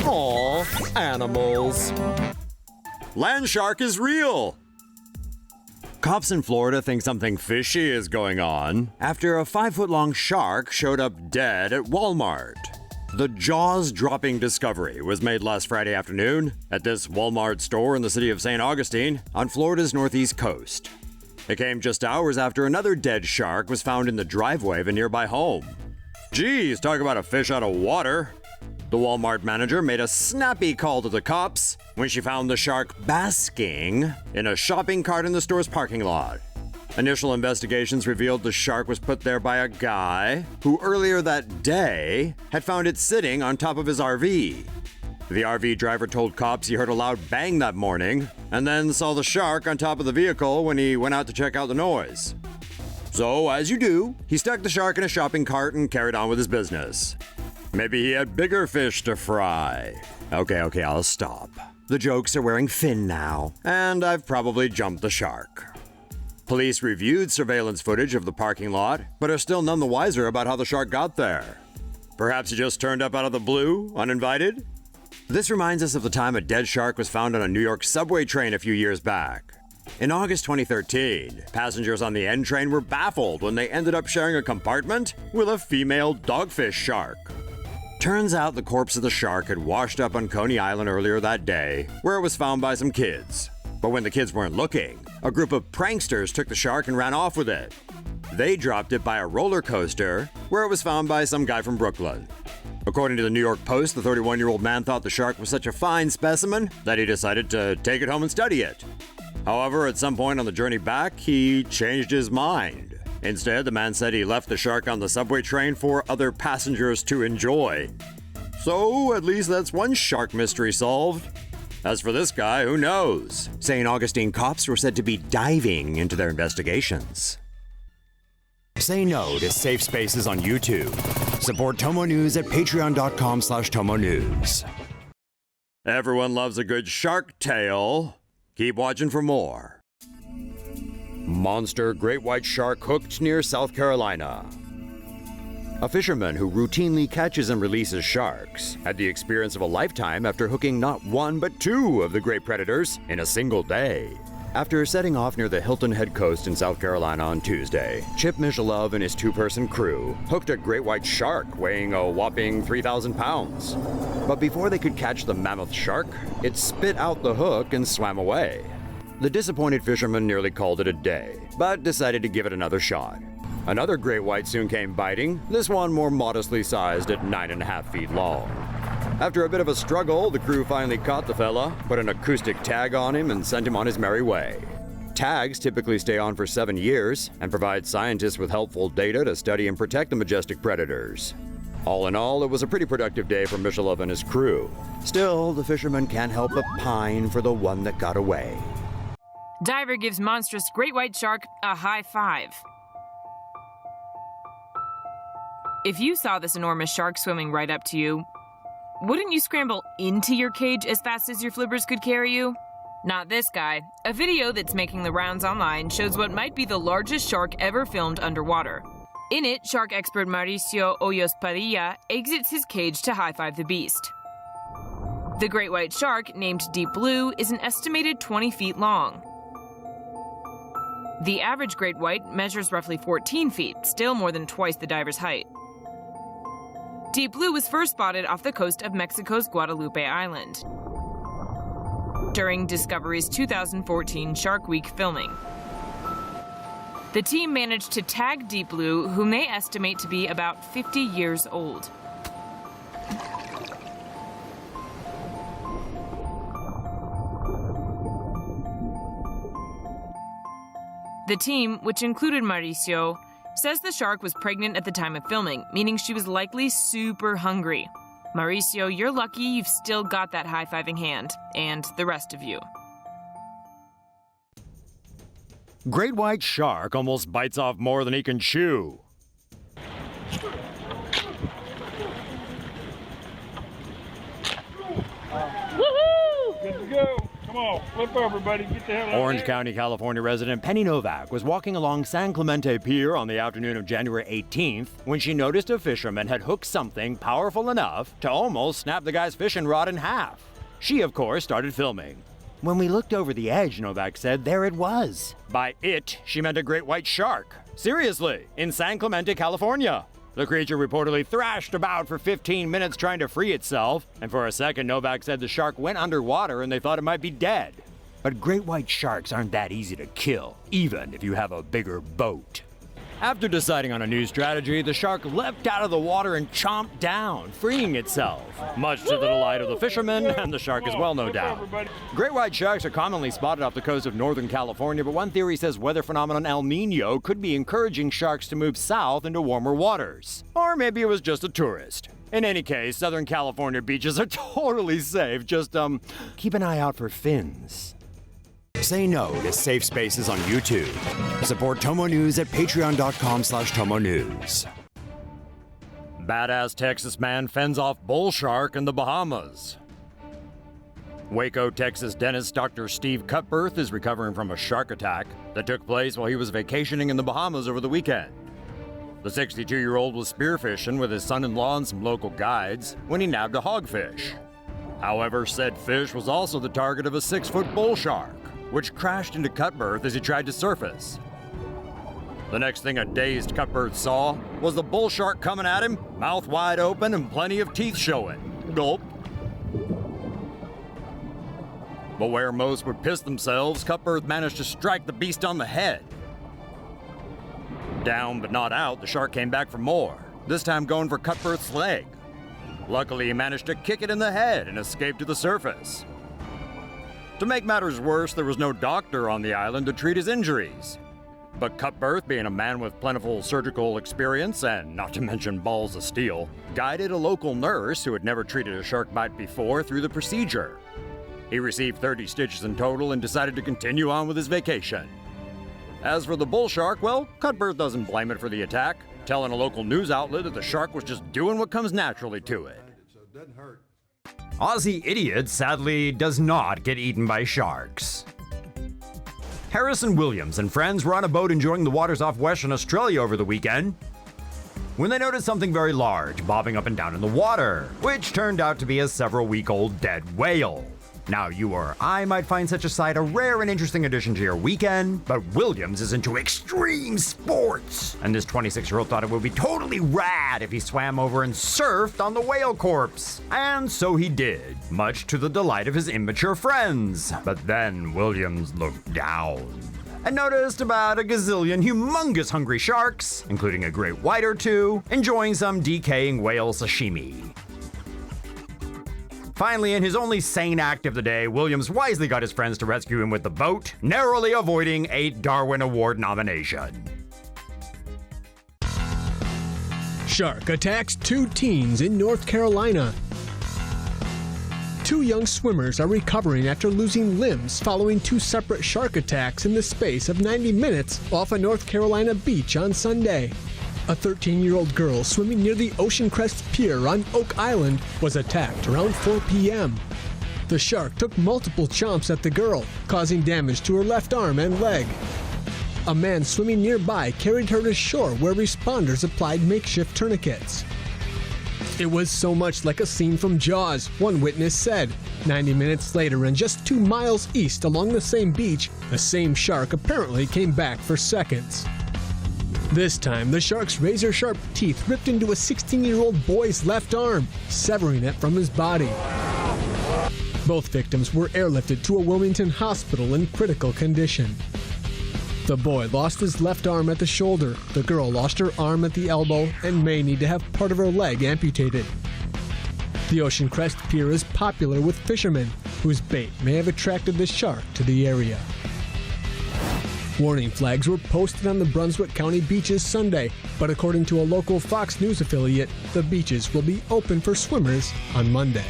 Aw, animals. Land shark is real. Cops in Florida think something fishy is going on after a 5-foot-long shark showed up dead at Walmart. The jaws-dropping discovery was made last Friday afternoon at this Walmart store in the city of St. Augustine on Florida's northeast coast. It came just hours after another dead shark was found in the driveway of a nearby home. Geez, talk about a fish out of water. The Walmart manager made a snappy call to the cops when she found the shark basking in a shopping cart in the store's parking lot. Initial investigations revealed the shark was put there by a guy who earlier that day had found it sitting on top of his RV. The RV driver told cops he heard a loud bang that morning and then saw the shark on top of the vehicle when he went out to check out the noise. So, as you do, he stuck the shark in a shopping cart and carried on with his business. Maybe he had bigger fish to fry. Okay, I'll stop. The jokes are wearing thin now, and I've probably jumped the shark. Police reviewed surveillance footage of the parking lot, but are still none the wiser about how the shark got there. Perhaps he just turned up out of the blue, uninvited? This reminds us of the time a dead shark was found on a New York subway train a few years back. In August 2013, passengers on the N train were baffled when they ended up sharing a compartment with a female dogfish shark. Turns out the corpse of the shark had washed up on Coney Island earlier that day, where it was found by some kids. But when the kids weren't looking, a group of pranksters took the shark and ran off with it. They dropped it by a roller coaster, where it was found by some guy from Brooklyn. According to the New York Post, the 31-year-old man thought the shark was such a fine specimen that he decided to take it home and study it. However, at some point on the journey back, he changed his mind. Instead, the man said he left the shark on the subway train for other passengers to enjoy. So, at least that's one shark mystery solved. As for this guy, who knows? St. Augustine cops were said to be diving into their investigations. Say no to safe spaces on YouTube. Support TomoNews at patreon.com/TomoNews. Everyone loves a good shark tale. Keep watching for more. Monster great white shark hooked near South Carolina. A fisherman who routinely catches and releases sharks had the experience of a lifetime after hooking not one but two of the great predators in a single day. After setting off near the Hilton Head coast in South Carolina on Tuesday, Chip Mishalove and his two-person crew hooked a great white shark weighing a whopping 3,000 pounds. But before they could catch the mammoth shark, it spit out the hook and swam away. The disappointed fisherman nearly called it a day, but decided to give it another shot. Another great white soon came biting, this one more modestly sized at 9.5 feet long. After a bit of a struggle, the crew finally caught the fella, put an acoustic tag on him, and sent him on his merry way. Tags typically stay on for 7 years and provide scientists with helpful data to study and protect the majestic predators. All in all, it was a pretty productive day for Mishalove and his crew. Still, the fisherman can't help but pine for the one that got away. Diver gives monstrous great white shark a high five. If you saw this enormous shark swimming right up to you, wouldn't you scramble into your cage as fast as your flippers could carry you? Not this guy. A video that's making the rounds online shows what might be the largest shark ever filmed underwater. In it, shark expert Mauricio Hoyos Padilla exits his cage to high-five the beast. The great white shark, named Deep Blue, is an estimated 20 feet long. The average great white measures roughly 14 feet, still more than twice the diver's height. Deep Blue was first spotted off the coast of Mexico's Guadalupe Island during Discovery's 2014 Shark Week filming. The team managed to tag Deep Blue, whom they estimate to be about 50 years old. The team, which included Mauricio, says the shark was pregnant at the time of filming, meaning she was likely super hungry. Mauricio, you're lucky you've still got that high-fiving hand, and the rest of you. Great white shark almost bites off more than he can chew. Woohoo! Good to go. Come on. Flip over, buddy. Get the hell out of Orange there. County, California resident Penny Novak was walking along San Clemente Pier on the afternoon of January 18th when she noticed a fisherman had hooked something powerful enough to almost snap the guy's fishing rod in half. She, of course, started filming. When we looked over the edge, Novak said, there it was. By it, she meant a great white shark. Seriously, in San Clemente, California. The creature reportedly thrashed about for 15 minutes trying to free itself, and for a second Novak said the shark went underwater and they thought it might be dead. But great white sharks aren't that easy to kill, even if you have a bigger boat. After deciding on a new strategy, the shark leapt out of the water and chomped down, freeing itself, much to the delight of the fishermen and the shark as well, no doubt. Great white sharks are commonly spotted off the coast of Northern California, but one theory says weather phenomenon El Nino could be encouraging sharks to move south into warmer waters. Or maybe it was just a tourist. In any case, Southern California beaches are totally safe, just keep an eye out for fins. Say no to safe spaces on YouTube. Support TomoNews at patreon.com/TomoNews. Badass Texas man fends off bull shark in the Bahamas. Waco, Texas dentist Dr. Steve Cutbirth is recovering from a shark attack that took place while he was vacationing in the Bahamas over the weekend. The 62-year-old was spearfishing with his son-in-law and some local guides when he nabbed a hogfish. However, said fish was also the target of a 6-foot bull shark, which crashed into Cutbirth as he tried to surface. The next thing a dazed Cutbirth saw was the bull shark coming at him, mouth wide open and plenty of teeth showing. Gulp. But where most would piss themselves, Cutbirth managed to strike the beast on the head. Down but not out, the shark came back for more, this time going for Cutbirth's leg. Luckily, he managed to kick it in the head and escape to the surface. To make matters worse, there was no doctor on the island to treat his injuries. But Cutbirth, being a man with plentiful surgical experience, and not to mention balls of steel, guided a local nurse who had never treated a shark bite before through the procedure. He received 30 stitches in total and decided to continue on with his vacation. As for the bull shark, well, Cutbirth doesn't blame it for the attack, telling a local news outlet that the shark was just doing what comes naturally to it. So it doesn't hurt. Aussie idiot sadly does not get eaten by sharks. Harrison Williams and friends were on a boat enjoying the waters off Western Australia over the weekend when they noticed something very large bobbing up and down in the water, which turned out to be a several-week-old dead whale. Now, you or I might find such a sight a rare and interesting addition to your weekend, but Williams is into extreme sports, and this 26-year-old thought it would be totally rad if he swam over and surfed on the whale corpse. And so he did, much to the delight of his immature friends. But then Williams looked down and noticed about a gazillion humongous hungry sharks, including a great white or two, enjoying some decaying whale sashimi. Finally, in his only sane act of the day, Williams wisely got his friends to rescue him with the boat, narrowly avoiding a Darwin Award nomination. Shark attacks 2 teens in North Carolina. 2 young swimmers are recovering after losing limbs following 2 separate shark attacks in the space of 90 minutes off a North Carolina beach on Sunday. A 13-year-old girl swimming near the Ocean Crest Pier on Oak Island was attacked around 4 p.m. The shark took multiple chomps at the girl, causing damage to her left arm and leg. A man swimming nearby carried her to shore where responders applied makeshift tourniquets. It was so much like a scene from Jaws, one witness said. 90 minutes later and just 2 miles east along the same beach, the same shark apparently came back for seconds. This time, the shark's razor-sharp teeth ripped into a 16-year-old boy's left arm, severing it from his body. Both victims were airlifted to a Wilmington hospital in critical condition. The boy lost his left arm at the shoulder, the girl lost her arm at the elbow, and may need to have part of her leg amputated. The Ocean Crest Pier is popular with fishermen, whose bait may have attracted the shark to the area. Warning flags were posted on the Brunswick County beaches Sunday, but according to a local Fox News affiliate, the beaches will be open for swimmers on Monday.